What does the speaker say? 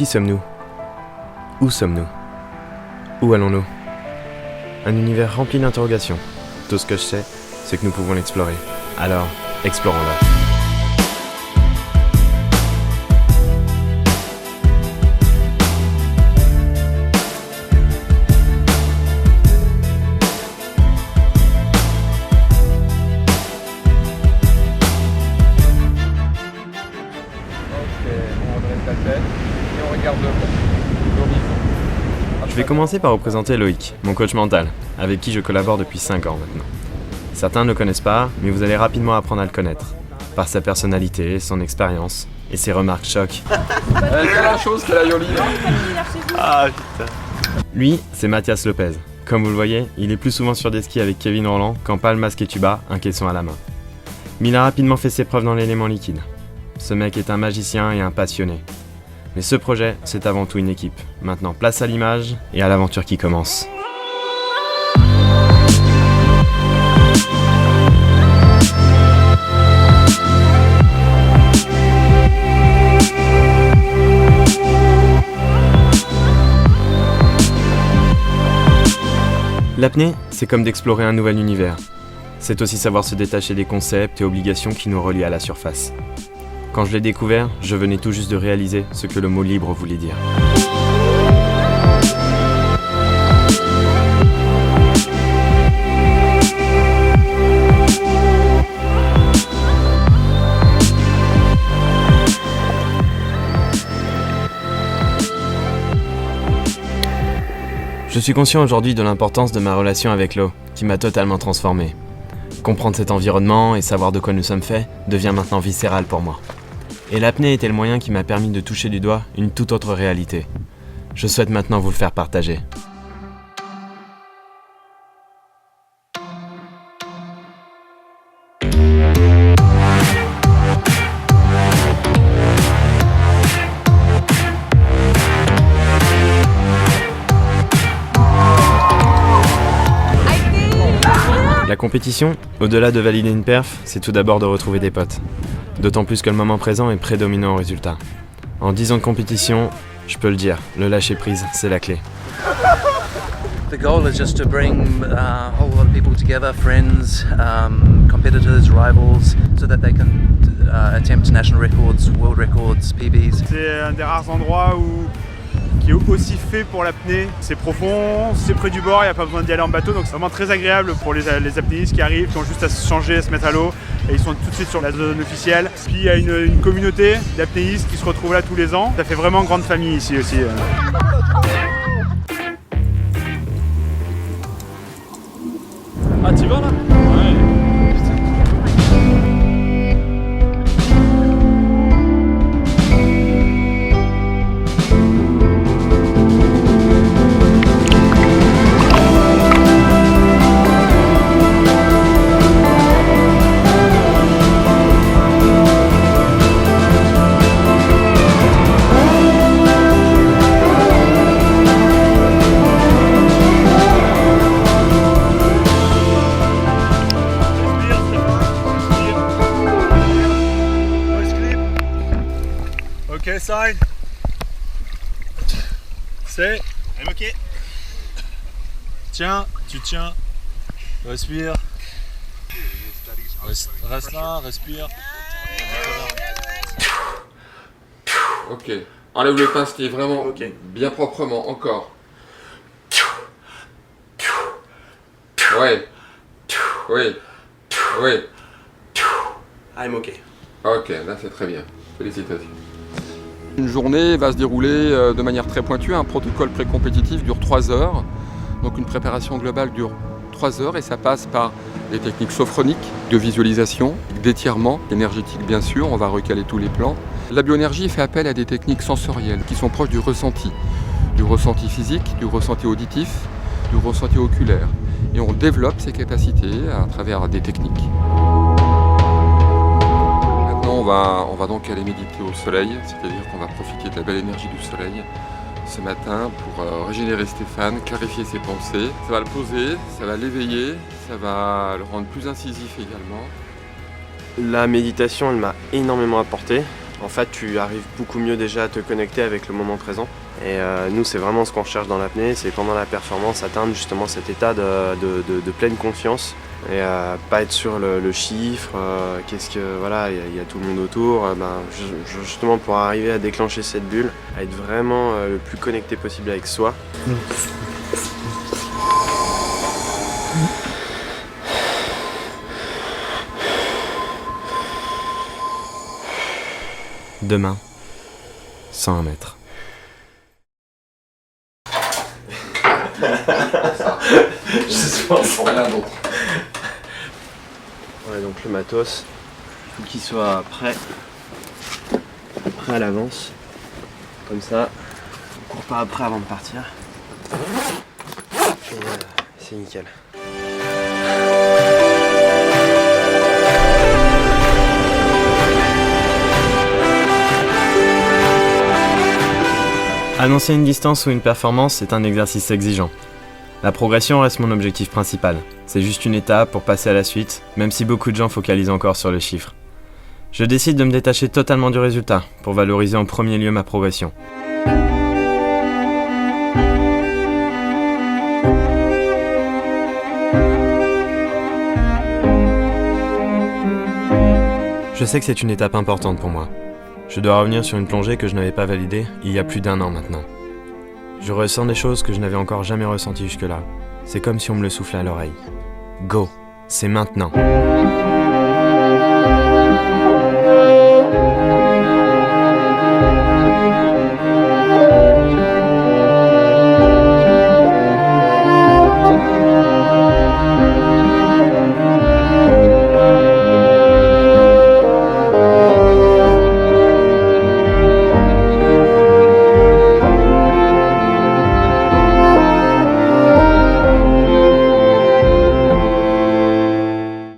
Qui sommes-nous? Où sommes-nous? Où allons-nous? Un univers rempli d'interrogations. Tout ce que je sais, c'est que nous pouvons l'explorer. Alors, explorons-le. Je vais commencer par vous présenter Loïc, mon coach mental, avec qui je collabore depuis 5 ans maintenant. Certains ne le connaissent pas, mais vous allez rapidement apprendre à le connaître, par sa personnalité, son expérience et ses remarques chocs. C'est la chose qu'elle a Yoli. Ah putain. Lui, c'est Mathias Lopez. Comme vous le voyez, il est plus souvent sur des skis avec Kevin Roland qu'en pal, masque et tuba, un caisson à la main. Mais il a rapidement fait ses preuves dans l'élément liquide. Ce mec est un magicien et un passionné. Mais ce projet, c'est avant tout une équipe. Maintenant, place à l'image et à l'aventure qui commence. L'apnée, c'est comme d'explorer un nouvel univers. C'est aussi savoir se détacher des concepts et obligations qui nous relient à la surface. Quand je l'ai découvert, je venais tout juste de réaliser ce que le mot libre voulait dire. Je suis conscient aujourd'hui de l'importance de ma relation avec l'eau, qui m'a totalement transformé. Comprendre cet environnement et savoir de quoi nous sommes faits devient maintenant viscéral pour moi. Et l'apnée était le moyen qui m'a permis de toucher du doigt une toute autre réalité. Je souhaite maintenant vous le faire partager. La compétition, au-delà de valider une perf, c'est tout d'abord de retrouver des potes. D'autant plus que le moment présent est prédominant au résultat. En 10 ans de compétition, je peux le dire, le lâcher-prise, c'est la clé. The goal is just to bring a whole lot of people together, friends, competitors, rivals, so that they can attempt national records, world records, PBs. C'est un des rares endroits qui est aussi fait pour l'apnée. C'est profond, c'est près du bord, il n'y a pas besoin d'y aller en bateau, donc c'est vraiment très agréable pour les apnéistes qui arrivent, qui ont juste à se changer, à se mettre à l'eau, et ils sont tout de suite sur la zone officielle. Puis il y a une communauté d'apnéistes qui se retrouvent là tous les ans. Ça fait vraiment grande famille ici aussi. Ah, tu vas là? Ok, side. C'est. Ok. Tiens, tu tiens. Respire. Reste là, respire. Ok. Enlève le pince-nez vraiment bien proprement, encore. Ouais. Oui. Oui. I'm ok. Ok, là c'est très bien. Félicitations. Une journée va se dérouler de manière très pointue. Un protocole pré-compétitif dure 3 heures. Donc une préparation globale dure 3 heures et ça passe par des techniques sophroniques, de visualisation, d'étirement, énergétique bien sûr, on va recaler tous les plans. La bioénergie fait appel à des techniques sensorielles qui sont proches du ressenti physique, du ressenti auditif, du ressenti oculaire. Et on développe ces capacités à travers des techniques. On va donc aller méditer au soleil, c'est-à-dire qu'on va profiter de la belle énergie du soleil ce matin pour régénérer Stéphane, clarifier ses pensées. Ça va le poser, ça va l'éveiller, ça va le rendre plus incisif également. La méditation, elle m'a énormément apporté. En fait, tu arrives beaucoup mieux déjà à te connecter avec le moment présent. Et nous, c'est vraiment ce qu'on recherche dans l'apnée, c'est pendant la performance atteindre justement cet état de pleine confiance et pas être sur le chiffre, voilà, il y a tout le monde autour. Justement pour arriver à déclencher cette bulle, à être vraiment le plus connecté possible avec soi. Demain, 101 mètres. Je pense Rien d'autre. Ouais, donc le matos, il faut qu'il soit prêt à l'avance. Comme ça, on court pas après avant de partir. Et c'est nickel. Annoncer une distance ou une performance est un exercice exigeant. La progression reste mon objectif principal. C'est juste une étape pour passer à la suite, même si beaucoup de gens focalisent encore sur le chiffre. Je décide de me détacher totalement du résultat, pour valoriser en premier lieu ma progression. Je sais que c'est une étape importante pour moi. Je dois revenir sur une plongée que je n'avais pas validée il y a plus d'1 an maintenant. Je ressens des choses que je n'avais encore jamais ressenties jusque-là. C'est comme si on me le soufflait à l'oreille. Go, c'est maintenant.